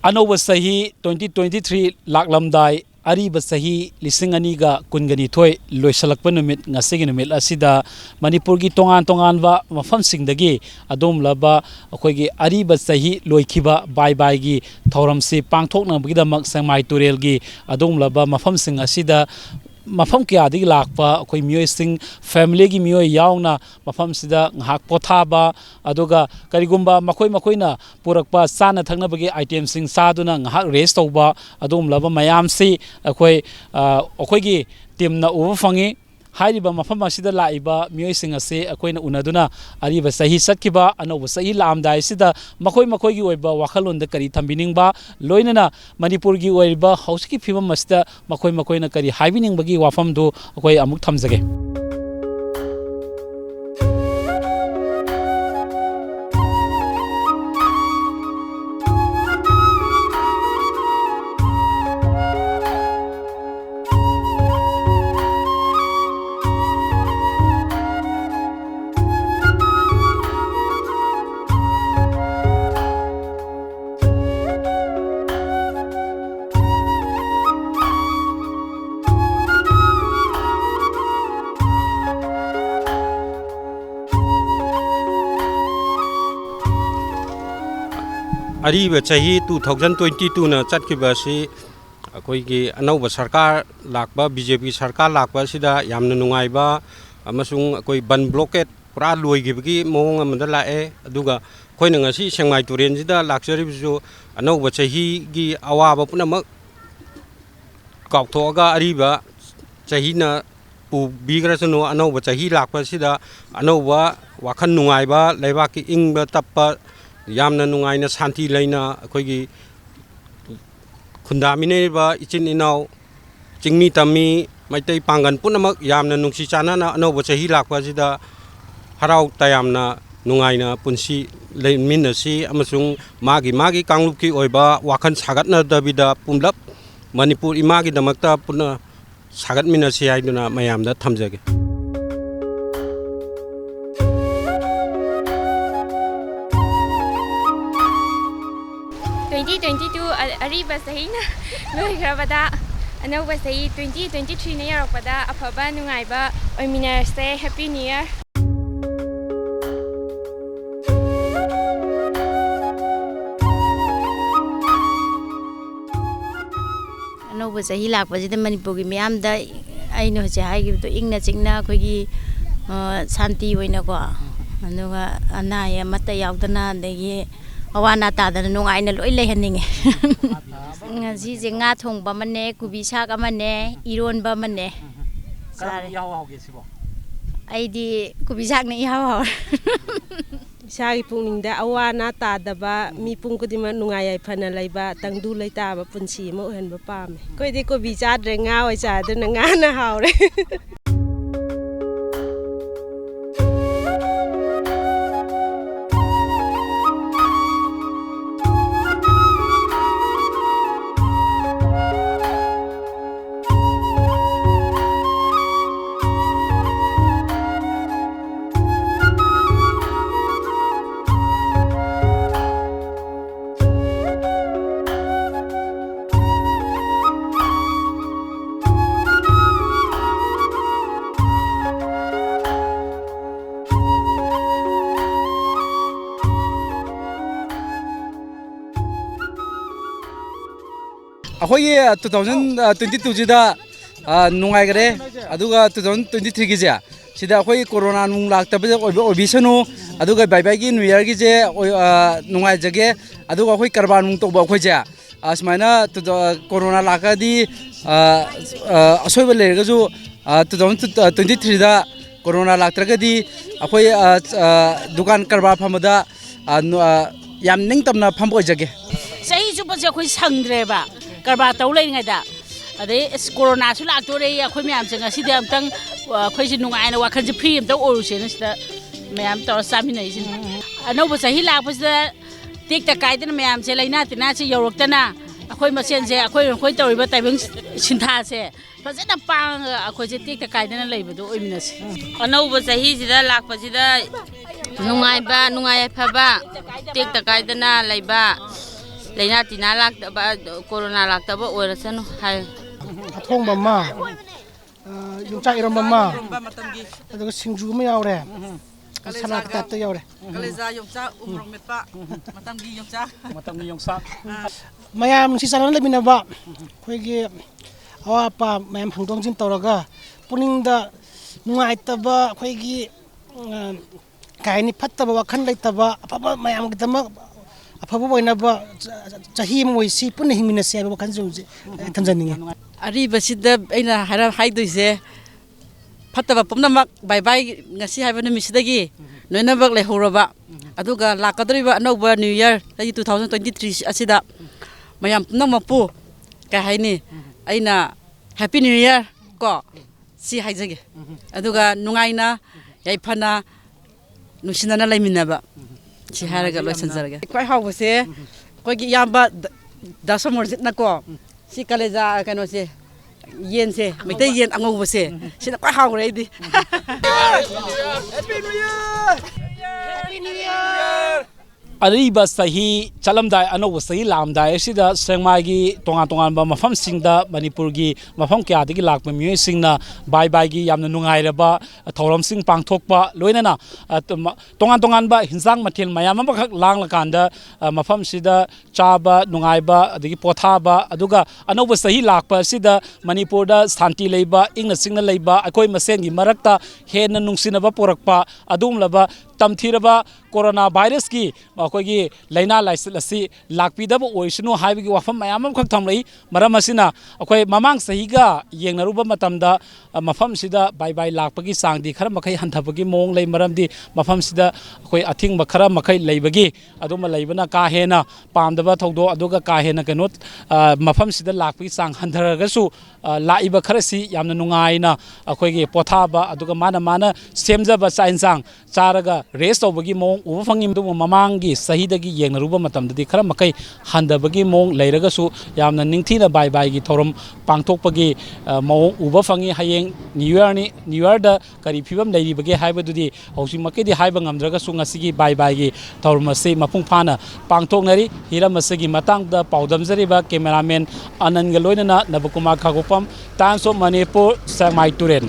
अनौब सही 2023 लाकलमदाई अरीब सही लिसिंग अनीगा कुनगनीथोय लोइसलकप नुमित ngasiगी नुमित असida मणिपुर की तोंगान तोंगानबा मफमसिंगदगी अदोमलबा अखोयगी अरीब सही लोइखिबा बाय बायगी थौरमसी पांगथोकनबगीदमक सेंमाई तुरेलगी अदोमलबा मफमसिंग असida मफम कयादगी लाकपा अखोय मियोयसिंग फैमिली की मियोय यावना मफमसिदा ngahak पोथाबा अदुगा करिगुम्बा मखोय मखोयना पुरकपा साना थंगनबगी आइटम सिंग सादुना ngahak रेस तौबा अदोमलबा मयामसी अखोयगी टीमना उब फंगी हाइरिबा मफम असिदा लाइबा मियोयसिंग असे अखोयना उनदुना अरिबा सही सत्किबा अनौब सही लामदाइसिदा मखोय मखोयगी ओइबा वाखलोंदा करी थंबिनिंगबा लोइनना मणिपुर की ओइबा हाउसकी फिबम असिदा मखोय मखोयना करी हाइबिनिंगबगी वाफमदो अखोय अमुक थमजगे अरीब चाही 2022 ना चटकिबसी अखोयगी अनौब सरकार लाकबा बीजेपी सरकार लाकबा सिदा यामना नुंगाइबा अमसुंग अखोय बन ब्लॉकेट पुरा लोइगिबगी मोंग अमदा लाए अदुगा अखोयना ngasi सेंमाई तुरेन सिदा लाक्चरिबसु अनौब चाहीगी अवाबा पुनमक काउथोगा अरीबा चाहीना पुबीग्रसनु अनौब चाही लाकबा सिदा अनौबा वाखन नुंगाइबा लेबाकी इंगबा तप्पा यामना नुंगाइना शांति लेना अखोयगी खुंदामिनेबा इचिन इनाव चिंगमी तमी मैतै पांगन पुनमक यामना नुंसी चानाना अनौब चाही लाकपासिदा हराव तयामना नुंगाइना पुंसी लेमिनसी अमसुंग मागी कांगलुपकी ओइबा वाखन सागतनदबिदा पुमलप मणिपुर इमागी दमकता पुना सागतमिनसी हाइदुना मयामदा थमजगे 2022 अरीबा सहीना लोइग्रबदा अनौबा सही 2023 ना यारकपदा अफबा नुंगाइबा ओइमिनरसे हैप्पी न्यू ईयर अनौबा सही लाकपसिदा मणिपुर की मयामदा अइनो हजे हाइगिबदो इंगना चिंगना अखोयगी शांति ओइनाको अदुगा अनाय मता यावदना दगी अवाना तादना नुंगाइना लोइ लेहनिंगे ngasi nga thongba mane kubi sak amane ironba mane sare yaw hawge sibo aidi kubi sak ne yaw sagi pungninda awana tadaba mi pungkudima nungayai phana laiba tangdu laitaba punsi mo henba pame koidi kubi chadre nga oi chadna nga na hawre अखोई 2022 जिदा नुंगाइगरे अदुगा 2023 की जे सिदा अखोई corona नुंग लाक्तबे ओबिसनु अदुगा bye bye की new year की जे नुंगाइ जगे अदुगा अखोई करबा नुंग तोबा अखोई जे असमाइना कोरोना लाकादी असोइबे लेरगजु 2023 दा कोरोना लाक्त्रगदी अखोई दुकान करबा फमदा याम निंग तमना फम ओइजगे सही जुबसे अखोई संग्रेबा करबा तौ लेङादा अदे कोरोना सु लाक्तोरे अखोई म्याम से ngasi de amtang अखोई से नुंगाइना वाखन से फ्री amtang ओरुसेन सिदा म्याम तौ सामिनै सिन अनौब सही लापसदा टेक ता काइदन म्याम से लेना तिना से यौरक्तना अखोई मसेन से अखोई तौरिबा ताइबंग सिन्था से फजना पांग अखोई से टेक ता काइदन लेबदो ओइमिनस अनौब सही सिदा लापसिदा नुंगाइबा नुंगाइ फबा टेक ता काइदना लेबा ꯂꯩꯅꯥ ꯇꯤꯟꯅꯥ ꯂꯥꯛꯇꯕ ꯀꯣꯔꯣꯅꯥ ꯂꯥꯛꯇꯕ ꯑꯣꯏꯔꯁꯅꯨ ꯍꯥꯏ ꯑꯊꯣꯡꯕ ꯑꯃ ꯌꯣꯡꯆꯥꯛ ꯏꯔꯣꯝꯕ ꯑꯃ ꯑꯗꯨꯒ ꯁꯤꯡꯖꯨ ꯑꯃ ꯌꯥꯎꯔꯦ ꯁꯂꯥꯗ ꯇꯥꯏꯞꯇ ꯌꯥꯎꯔꯦ ꯀꯂꯦꯖꯥ ꯌꯣꯡꯆꯥꯛ ꯎꯃꯣꯔꯣꯛ ꯃꯦꯠꯄ ꯃꯇꯝꯒꯤ ꯌꯣꯡꯆꯥꯛ ꯃꯌꯥꯝ ꯅꯨꯡꯁꯤ ꯆꯥꯟꯅꯅ ꯂꯩꯃꯤꯟꯅꯕ ꯑꯩꯈꯣꯏꯒꯤ ꯑꯋꯥꯠ ꯑꯄꯥ ꯃꯌꯥꯝ ꯍꯪꯗꯣꯛ ꯍꯪꯖꯤꯟ ꯇꯧꯔꯒ ꯄꯨꯛꯅꯤꯡꯗ ꯅꯨꯡꯉꯥꯏꯇꯕ ꯑꯩꯈꯣꯏꯒꯤ ꯀꯩ ꯍꯥꯏꯅꯤ ꯐꯠꯇꯕ ꯋꯥꯈꯜ ꯂꯩꯇꯕ ꯑꯐꯕ ꯃꯌꯥꯝꯒꯤꯗꯃꯛ ꯑꯐꯕ ꯑꯣꯏꯅꯕ ꯆꯍꯤ ꯑꯃ ꯑꯣꯏꯁꯤ ꯄꯨꯟꯅ ꯍꯤꯡꯃꯤꯟꯅꯁꯤ ꯍꯥꯏꯕ ꯋꯥꯈꯜꯁꯤꯡꯁꯦ ꯊꯝꯖꯅꯤꯡꯉꯤ ꯑꯔꯤꯕꯁꯤꯗ ꯑꯩꯅ ꯍꯥꯏꯗꯣꯏꯁꯦ ꯐꯠꯇꯕ ꯄꯨꯝꯅꯃꯛ ꯕꯥꯏ ꯕꯥꯏ ꯉꯁꯤ ꯍꯥꯏꯕ ꯅꯨꯃꯤꯠꯁꯤꯗꯒꯤ ꯂꯣꯏꯅꯃꯛ ꯂꯩꯍꯧꯔꯕ ꯑꯗꯨꯒ ꯂꯥꯛꯀꯗꯧꯔꯤꯕ ꯑꯅꯧꯕ ꯅ꯭ꯌꯨ ꯏꯌꯔ 2023 ꯑꯁꯤꯗ ꯃꯌꯥꯝ ꯄꯨꯝꯅꯃꯛꯄꯨ ꯀꯩ ꯍꯥꯏꯅꯤ ꯑꯩꯅ ꯍꯦꯄꯤ ꯅ꯭ꯌꯨ ꯏꯌꯔ ꯀꯣ ꯁꯤ ꯍꯥꯏꯖꯒꯦ ꯑꯗꯨꯒ ꯅꯨꯡꯉꯥꯏꯅ ꯌꯥꯏꯐꯅ ꯅꯨꯡꯁꯤꯅꯅ ꯂꯩꯃꯤꯟꯅꯕ ꯁꯤ ꯍꯥꯏꯔꯒ ꯂꯣꯏꯁꯤꯟꯖꯔꯒꯦ ꯈ꯭ꯋꯥꯏ ꯍꯥꯎꯕꯁꯦ ꯑꯩꯈꯣꯏꯒꯤ ꯏꯌꯥꯝꯕ ꯗꯥꯁꯣꯃꯣꯔꯖꯤꯠꯅꯀꯣ ꯁꯤ ꯀꯂꯦꯖꯥ ꯀꯩꯅꯣꯁꯦ ꯌꯦꯟꯁꯦ ꯃꯩꯇꯩ ꯌꯦꯟ ꯑꯉꯧꯕꯁꯦ ꯁꯤꯅ ꯈ꯭ꯋꯥꯏ ꯍꯥꯎꯈ꯭ꯔꯦ ꯑꯩꯗꯤ ꯑꯔꯤꯕ ꯆꯍꯤ ꯆꯠꯂꯝꯗꯥꯏ ꯑꯅꯧꯕ ꯆꯍꯤ ꯂꯥꯛꯑꯝꯗꯥꯏ ꯑꯁꯤꯗ ꯁꯦꯛꯃꯥꯏꯒꯤ ꯇꯣꯉꯥꯟ ꯇꯣꯉꯥꯟꯕ ꯃꯐꯝꯁꯤꯡꯗ ꯃꯅꯤꯄꯨꯔꯒꯤ ꯃꯐꯝ ꯀꯌꯥꯗꯒꯤ ꯂꯥꯛꯄ ꯃꯤꯑꯣꯏꯁꯤꯡꯅ ꯕꯥꯏ ꯕꯥꯏꯒꯤ ꯌꯥꯝꯅ ꯅꯨꯡꯉꯥꯏꯔꯕ ꯊꯧꯔꯝꯁꯤꯡ ꯄꯥꯡꯊꯣꯛꯄ ꯂꯣꯏꯅꯅ ꯇꯣꯉꯥꯟ ꯇꯣꯉꯥꯟꯕ ꯍꯤꯟꯖꯥꯡ ꯃꯊꯦꯜ ꯃꯌꯥꯝ ꯑꯃꯈꯛ ꯂꯥꯡꯂꯀꯥꯟꯗ ꯃꯐꯝꯁꯤꯗ ꯆꯥꯕ ꯅꯨꯡꯉꯥꯏꯕ ꯑꯗꯒꯤ ꯄꯣꯊꯥꯕ ꯑꯗꯨꯒ ꯑꯅꯧꯕ ꯆꯍꯤ ꯂꯥꯛꯄ ꯑꯁꯤꯗ ꯃꯅꯤꯄꯨꯔꯗ ꯁꯥꯟꯇꯤ ꯂꯩꯕ ꯏꯪꯅ ꯆꯤꯡꯅ ꯂꯩꯕ ꯑꯩꯈꯣꯏ ꯃꯁꯦꯟꯒꯤ ꯃꯔꯛꯇ ꯍꯦꯟꯅ ꯅꯨꯡꯁꯤꯅꯕ ꯄꯣꯔꯛꯄ ꯑꯗꯨꯒꯨꯝꯂꯕ ꯇꯝꯊꯤꯔꯕ ꯀꯣꯔꯣꯅꯥ ꯚꯥꯏꯔꯁꯀꯤ ꯑꯩꯈꯣꯏꯒꯤ ꯂꯩꯅꯥ ꯂꯥꯏꯆꯠ ꯑꯁꯤ ꯂꯥꯛꯄꯤꯗꯕ ꯑꯣꯏꯁꯅꯨ ꯍꯥꯏꯕꯒꯤ ꯋꯥꯐꯝ ꯃꯌꯥꯝ ꯑꯃꯈꯛ ꯊꯝꯂꯛꯏ ꯃꯔꯝ ꯑꯁꯤꯅ ꯑꯩꯈꯣꯏ ꯃꯃꯥꯡ ꯆꯍꯤꯒ ꯌꯦꯡꯅꯔꯨꯕ ꯃꯇꯝꯗ ꯃꯐꯝꯁꯤꯗ ꯕꯥꯏ ꯕꯥꯏ ꯂꯥꯛꯄꯒꯤ ꯆꯥꯡꯗꯤ ꯈꯔ ꯃꯈꯩ ꯍꯟꯊꯕꯒꯤ ꯃꯑꯣꯡ ꯂꯩ ꯃꯔꯝꯗꯤ ꯃꯐꯝꯁꯤꯗ ꯑꯩꯈꯣꯏ ꯑꯊꯤꯡꯕ ꯈꯔ ꯃꯈꯩ ꯂꯩꯕꯒꯤ ꯑꯗꯨꯝꯕ ꯂꯩꯕꯅ ꯀꯥ ꯍꯦꯟꯅ ꯄꯥꯝꯗꯕ ꯊꯧꯗꯣꯛ ꯑꯗꯨꯒ ꯀꯥ ꯍꯦꯟꯅ ꯀꯩꯅꯣ ꯃꯐꯝꯁꯤꯗ ꯂꯥꯛꯄꯒꯤ ꯆꯥꯡ ꯍꯟꯊꯔꯒꯁꯨ ꯂꯥꯛꯏꯕ ꯈꯔꯁꯤ ꯌꯥꯝꯅ ꯅꯨꯡꯉꯥꯏꯅ ꯑꯩꯈꯣꯏꯒꯤ ꯄꯣꯊꯥꯕ ꯑꯗꯨꯒ ꯃꯥꯅ ꯁꯦꯝꯖꯕ ꯆꯥꯛ ꯌꯦꯟꯁꯥꯡ ꯆꯥꯔꯒ ꯔꯦꯁ ꯇꯧꯕꯒꯤ ꯃꯑꯣꯡ ꯎꯕ ꯐꯪꯉꯤ ꯑꯗꯨꯕꯨ ꯃꯃꯥꯡꯒꯤ ꯆꯍꯤꯗꯒꯤ ꯌꯦꯡꯅꯔꯨꯕ ꯃꯇꯝꯗꯗꯤ ꯈꯔ ꯃꯈꯩ ꯍꯟꯊꯕꯒꯤ ꯃꯑꯣꯡ ꯂꯩꯔꯒꯁꯨ ꯌꯥꯝꯅ ꯅꯤꯡꯊꯤꯅ ꯕꯥꯏ ꯕꯥꯏꯒꯤ ꯊꯧꯔꯝ ꯄꯥꯡꯊꯣꯛꯄꯒꯤ ꯃꯑꯣꯡ ꯎꯕ ꯐꯪꯉꯤ ꯍꯌꯦꯡ ꯅ꯭ꯌꯨ ꯏꯌꯔꯅꯤ ꯅ꯭ꯌꯨ ꯏꯌꯔꯗ ꯀꯔꯤ ꯐꯤꯕꯝ ꯂꯩꯔꯤꯕꯒꯦ ꯍꯥꯏꯕꯗꯨꯗꯤ ꯍꯧꯖꯤꯛꯃꯛꯀꯤꯗꯤ ꯍꯥꯏꯕ ꯉꯝꯗ꯭ꯔꯒꯁꯨ ꯉꯁꯤꯒꯤ ꯕꯥꯏ ꯕꯥꯏꯒꯤ ꯊꯧꯔꯝ ꯑꯁꯤ ꯃꯄꯨꯡ ꯐꯥꯅ ꯄꯥꯡꯊꯣꯛꯅꯔꯤ ꯍꯤꯔꯝ ꯑꯁꯤꯒꯤ ꯃꯇꯥꯡꯗ ꯄꯥꯎꯗꯝꯖꯔꯤꯕ ꯀꯦꯃꯦꯔꯥꯃꯦꯟ ꯑꯅꯟꯒ ꯂꯣꯏꯅꯅ ꯅꯕꯀꯨꯃꯥꯔ ꯈꯥꯒꯣꯛꯄꯝ ꯇꯥꯏꯝꯁ ꯑꯣꯐ ꯃꯅꯤꯄꯨꯔ ꯁꯦꯛꯃꯥꯏ ꯇꯨꯔꯦꯟ